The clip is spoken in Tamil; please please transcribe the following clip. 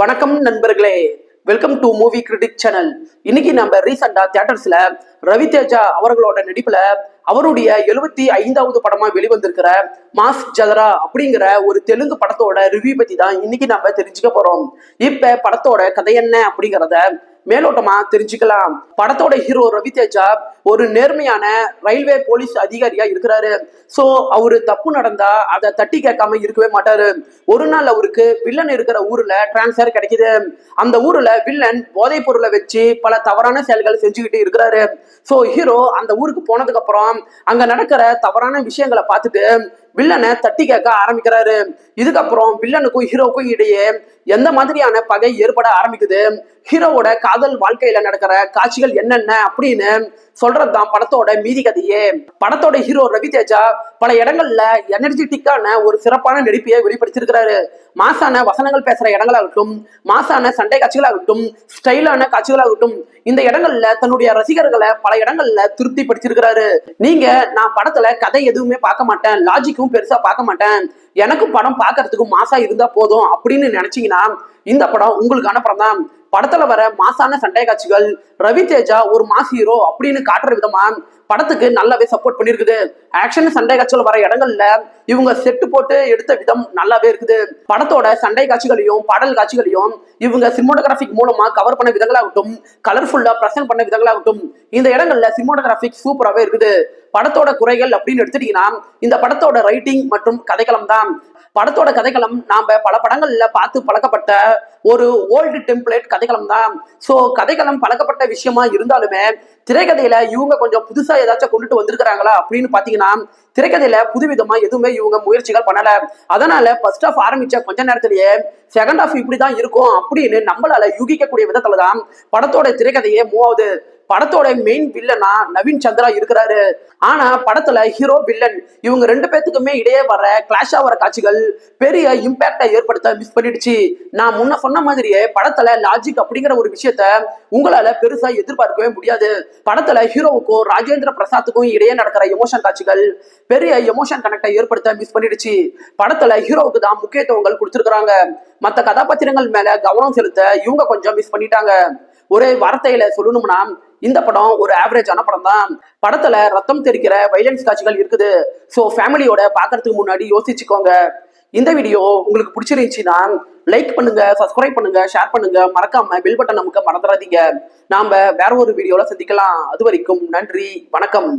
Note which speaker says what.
Speaker 1: வணக்கம் நண்பர்களே, welcome to movie critic channel. இன்னைக்கு நம்ம ரீசெண்டா தியேட்டர்ஸ்ல ரவிதேஜா அவர்களோட நடிப்புல அவருடைய 75வது படமா வெளிவந்திருக்கிற மாஸ் ஜதரா அப்படிங்கிற ஒரு தெலுங்கு படத்தோட ரிவ்யூ பத்தி தான் இன்னைக்கு நம்ம தெரிஞ்சுக்க போறோம். இப்ப படத்தோட கதை என்ன அப்படிங்கிறத மேலோட்டமா தெரிஞ்சுக்கலாம். படத்தோட ஹீரோ ரவிதேஜா ஒரு நேர்மையான ரயில்வே போலீஸ் அதிகாரியா இருக்கிறாரு. சோ அவரு தப்பு நடந்தா அதை தட்டி கேட்காம இருக்கவே மாட்டாரு. ஒரு நாள் அவருக்கு வில்லன் இருக்கிற ஊர்ல டிரான்ஸ்பர் கிடைக்குது. அந்த ஊர்ல வில்லன் போதைப் பொருளை வச்சு பல தவறான செயல்கள் செஞ்சுக்கிட்டு இருக்கிறாரு. சோ ஹீரோ அந்த ஊருக்கு போனதுக்கு அப்புறம் அங்க நடக்கிற தவறான விஷயங்களை பார்த்துட்டு வில்லனை தட்டி கேட்க ஆரம்பிக்கிறாரு. இதுக்கப்புறம் வில்லனுக்கும் ஹீரோவுக்கும் இடையே எந்த மாதிரியான பகை ஏற்பட ஆரம்பிக்குது, ஹீரோவோட காதல் வாழ்க்கையில நடக்கிற காட்சிகள் என்னென்ன அப்படின்னு சொல்றதுதான் படத்தோட மீதி கதையே. படத்தோட ஹீரோ ரவிதேஜா பல இடங்கள்ல எனர்ஜெட்டிக்கான ஒரு சிறப்பான நடிப்பையை வெளிப்படுத்தியிருக்கிறாரு. மாசான வசனங்கள் பேசுற இடங்களாகட்டும், மாசான சண்டை காட்சிகளாகட்டும், ஸ்டைலான காட்சிகளாகட்டும், இந்த இடங்கள்ல தன்னுடைய ரசிகர்களை பல இடங்கள்ல திருப்தி படுத்திருக்கிறாரு. நீங்க நான் படத்துல கதை எதுவுமே பார்க்க மாட்டேன், லாஜிக்கும் பெருசா பார்க்க மாட்டேன், எனக்கு படம் பார்க்கறதுக்கு மாசா இருந்தா போதும் அப்படின்னு நினைச்சீங்கன்னா இந்த படம் உங்களுக்கான படம் தான். படத்துல வர மாசான சண்டை காட்சிகள் ரவிதேஜா ஒரு மாஸ் ஹீரோ அப்படின்னு காட்டுற விதமா படத்துக்கு நல்லாவே சப்போர்ட் பண்ணிருக்குது. ஆக்ஷன் சண்டை காட்சிகள் வர இடங்கள்ல இவங்க செட்டு போட்டு எடுத்த விதம் நல்லாவே இருக்குது. படத்தோட சண்டை காட்சிகளையும் பாடல் காட்சிகளையும் இவங்க சினிமோட்டோகிராபிக் மூலமா கவர் பண்ண விதங்களாகட்டும், கலர்ஃபுல்லா பிரசன்ட் பண்ண விதங்களாகட்டும், இந்த இடங்கள்ல சினிமோட்டோகிராபிக் சூப்பராகவே இருக்குது. படத்தோட குறைகள் அப்படின்னு எடுத்துட்டீங்கன்னா இந்த படத்தோட ரைட்டிங் மற்றும் கதைக்களம் தான். படத்தோட கதைக்களம் நாம பல படங்கள்ல பார்த்து பழக்கப்பட்ட ஒரு ஓல்டு டெம்ப்ளேட் கதைக்களம் தான். சோ கதைக்களம் பழக்கப்பட்ட விஷயமா இருந்தாலுமே திரைக்கதையில இவங்க கொஞ்சம் புதுசா ஏதாச்சும் கொண்டுட்டு வந்திருக்கிறாங்களா அப்படின்னு பாத்தீங்கன்னா திரைக்கதையில புதுவிதமா எதுவுமே இவங்க முயற்சிகள் பண்ணல. அதனால ஃபர்ஸ்ட் ஆஃப் ஆரம்பிச்ச கொஞ்ச நேரத்திலேயே செகண்ட் ஆஃப் இப்படிதான் இருக்கும் அப்படின்னு நம்மளால யூகிக்கக்கூடிய விதத்துலதான் படத்தோட திரைக்கதையே மூவ் ஆகுது. படத்தோட மெயின் வில்லனா நவீன் சந்திரா இருக்கிறாரு. ஆனா படத்துல ஹீரோ வில்லன் இவங்க ரெண்டு பேத்துக்குமே இடையே வர கிளாஷ் ஆகிற காட்சிகள் பெரிய இம்பாக்டை ஏற்படுத்த மிஸ் பண்ணிடுச்சு. நான் முன்ன சொன்ன மாதிரியே படத்துல லாஜிக் அப்படிங்கிற ஒரு விஷயத்த உங்களால பெருசா எதிர்பார்க்கவே முடியாது. படத்துல ஹீரோவுக்கும் ராஜேந்திர பிரசாத்துக்கும் இடையே நடக்கிற எமோஷன் காட்சிகள் பெரிய எமோஷன் கனெக்டை ஏற்படுத்த மிஸ் பண்ணிடுச்சு. படத்துல ஹீரோவுக்கு தான் முக்கியத்துவங்கள் கொடுத்திருக்கிறாங்க. மற்ற கதாபாத்திரங்கள் மேல கவனம் செலுத்த இவங்க கொஞ்சம் மிஸ் பண்ணிட்டாங்க. ஒரே வார்த்தையில சொல்லணும்னா இந்த படம் ஒரு ஆவரேஜான படம் தான். படத்துல ரத்தம் தெரிக்கிற வைலன்ஸ் காட்சிகள் இருக்குது. சோ ஃபேமிலியோட பாக்குறதுக்கு முன்னாடி யோசிச்சுக்கோங்க. இந்த வீடியோ உங்களுக்கு பிடிச்சிருந்துச்சுன்னா லைக் பண்ணுங்க, சப்ஸ்கிரைப் பண்ணுங்க, ஷேர் பண்ணுங்க, மறக்காம பெல் பட்டன் நமக்கு மறந்துடாதீங்க. நாம வேற ஒரு வீடியோல சந்திக்கலாம். அது வரைக்கும் நன்றி, வணக்கம்.